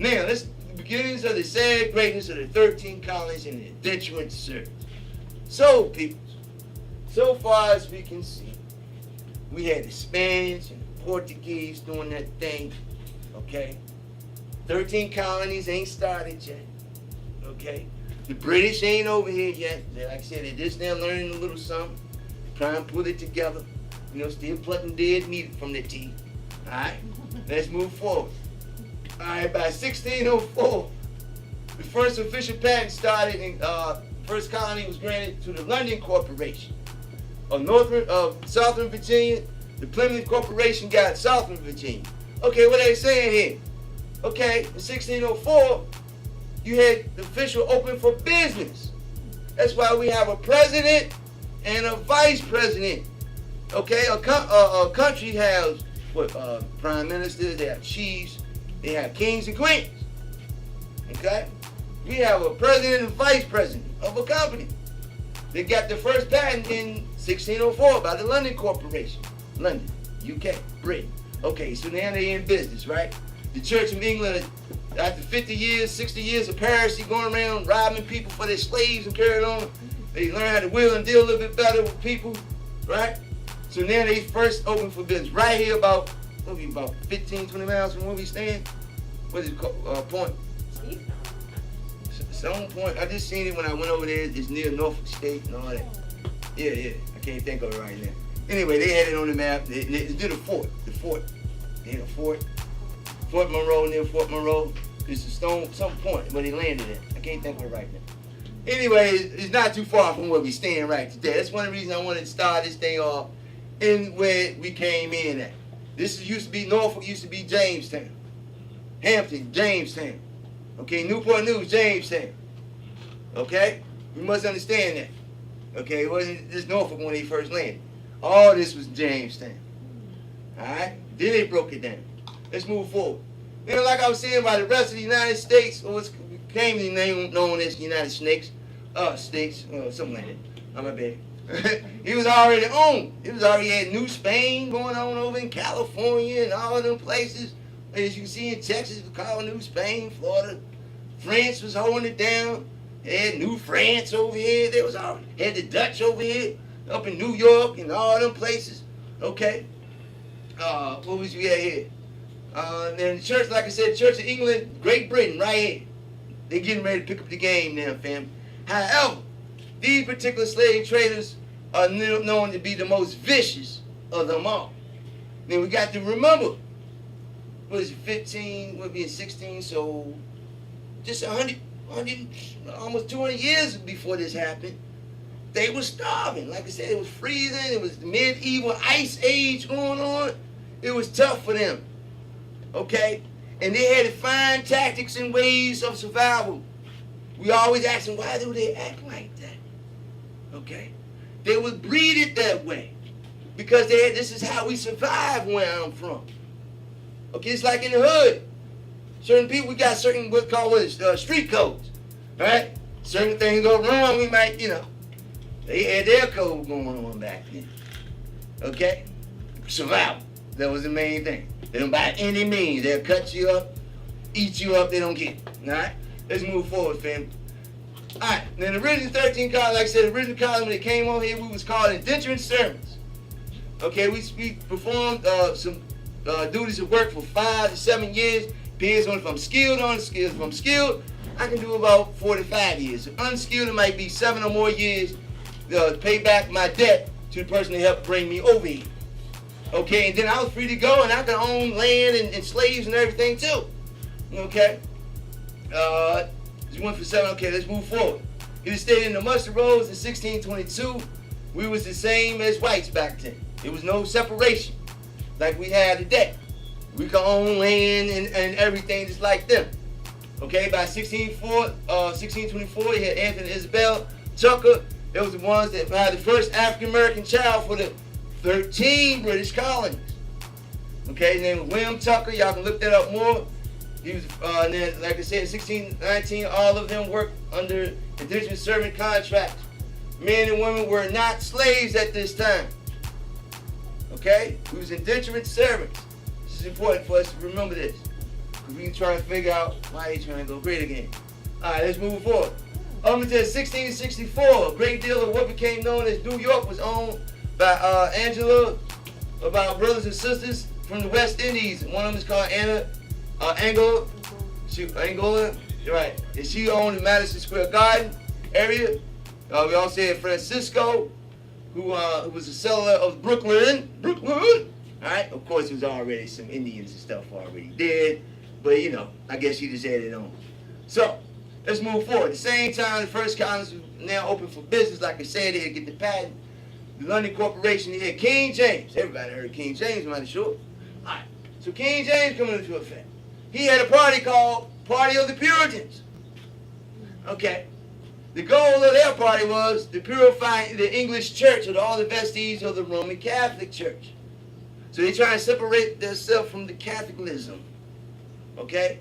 Now, let's the beginnings of the sad greatness of the 13 colonies and the indentured service. So, people, so far as we can see, we had the Spanish and the Portuguese doing that thing, okay? 13 colonies ain't started yet, okay? The British ain't over here yet. Like I said, they're just now learning a little something, trying to put it together, still plucking dead meat from their teeth, all right? Let's move forward. All right, by 1604, the first official patent started, and first colony was granted to the London Corporation of Southern Virginia. The Plymouth Corporation got Southern Virginia. Okay, what are they saying here? Okay, in 1604, you had the official open for business. That's why we have a president and a vice president. Okay, a country has what prime ministers, they have chiefs, they have kings and queens. Okay, we have a president and vice president of a company. They got the first patent in 1604 by the London Corporation. London, UK, Britain. Okay, so now they're in business, right? The Church of England, after 50 years, 60 years of piracy, going around robbing people for their slaves and carrying on, they learn how to wheel and deal a little bit better with people, right? So now they first open for business right here about 15, 20 miles from where we stand. What is it called? Point? Some point. I just seen it when I went over there. It's near Norfolk State and all that. Yeah. I can't think of it right now. Anyway, they had it on the map. They did a fort. The fort. They had a fort. Fort Monroe, near Fort Monroe. It's a stone, some point where they landed at. I can't think of it right now. Anyway, it's not too far from where we stand right today. That's one of the reasons I wanted to start this thing off in where we came in at. This used to be Norfolk, used to be Jamestown. Hampton, Jamestown. Okay, Newport News, Jamestown. Okay? You must understand that. Okay, it wasn't just Norfolk when they first landed. All this was Jamestown. Alright? Then they broke it down. Let's move forward. Like I was saying about the rest of the United States, or what became the name known as the United States, something like that. My bad. He was already on. He was already had New Spain going on over in California and all of them places. As you can see in Texas, we call New Spain, Florida. France was holding it down. They had New France over here. They was already had the Dutch over here, up in New York and all them places. Okay. What was we at here? Then the church, like I said, Church of England, Great Britain, right here. They're getting ready to pick up the game now, fam. However, these particular slave traders are known to be the most vicious of them all. Then we got to remember, what is it, 15, we'll be in 16, so just 100, almost 200 years before this happened, they were starving. Like I said, it was freezing, it was the medieval ice age going on. It was tough for them, okay? And they had to find tactics and ways of survival. We always ask them, why do they act like that? Okay? They would breed it that way because this is how we survive where I'm from. Okay, it's like in the hood. Certain people, we got certain what's called street codes, right? Certain things go wrong, we might, they had their code going on back then. Okay? Survival. That was the main thing. They don't by any means. They'll cut you up, eat you up, they don't get it. Alright? Let's move forward, fam. Alright, then the original 13 colonies, like I said, the original colony when they came on here, we was called indentured servants. Okay, we performed some duties of work for 5 to 7 years. Depends on if I'm skilled on it. If I'm skilled, I can do about 4 to 5 years. If unskilled, it might be 7 or more years to pay back my debt to the person that helped bring me over here. Okay, and then I was free to go, and I could own land and slaves and everything too. Okay, just 1 for 7. Okay, let's move forward. It was stated in the Muster Rolls in 1622. We was the same as whites back then. There was no separation like we have today. We could own land and everything just like them. Okay, by 1624, you had Anthony and Isabel Tucker. They was the ones that had the first African-American child for the 13 British colonies. Okay, his name was William Tucker. Y'all can look that up more. He was, and then, like I said, in 1619, all of them worked under indentured servant contracts. Men and women were not slaves at this time. Okay, we was indentured servants. This is important for us to remember this. We trying to figure out why they trying to go great again. All right, let's move forward. Up until 1664, a great deal of what became known as New York was owned by Angela, about brothers and sisters from the West Indies. One of them is called Angola. Angola, right? And she owned the Madison Square Garden area. We also had Francisco, who was a settler of Brooklyn. All right. Of course, there was already some Indians and stuff already dead, but you know, I guess she just added on. So let's move forward. At the same time, the first colonies was now open for business. Like I said, they had to get the patent. The London Corporation, they had King James. Everybody heard King James, I'm not sure. All right. So King James coming into effect. He had a party called Party of the Puritans. Okay. The goal of their party was to purify the English church of all the vestiges of the Roman Catholic Church. So they try to separate themselves from the Catholicism. Okay?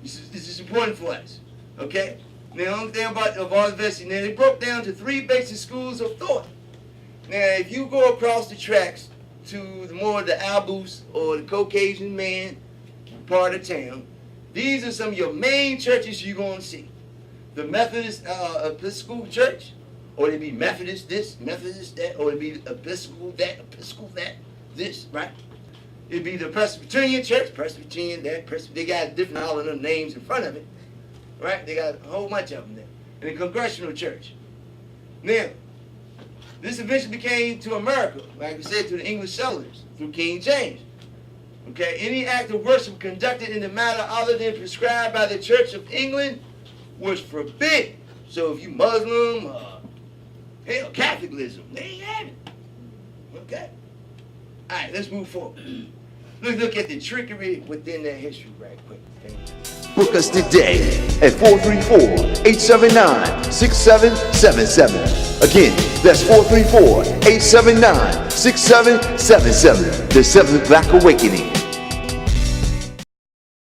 This is important for us. Okay? Now, the only thing about all the vestiges, now they broke down to 3 basic schools of thought. Now, if you go across the tracks to the more the Albus or the Caucasian man part of town, these are some of your main churches you're going to see. The Methodist Episcopal Church, or they be Methodist this, Methodist that, or it be Episcopal that, this, right? It'd be the Presbyterian Church, Presbyterian that, they got different all of them names in front of it, right? They got a whole bunch of them there. And the Congregational Church. Now, this eventually became to America, like we said, to the English settlers through King James. Okay, any act of worship conducted in the manner other than prescribed by the Church of England was forbidden. So if you Muslim, hell, Catholicism, they ain't have it. Okay? All right, let's move forward. Let's look at the trickery within that history right quick. Book us today at 434-879-6777. Again, that's 434-879-6777. The 7th Black Awakening.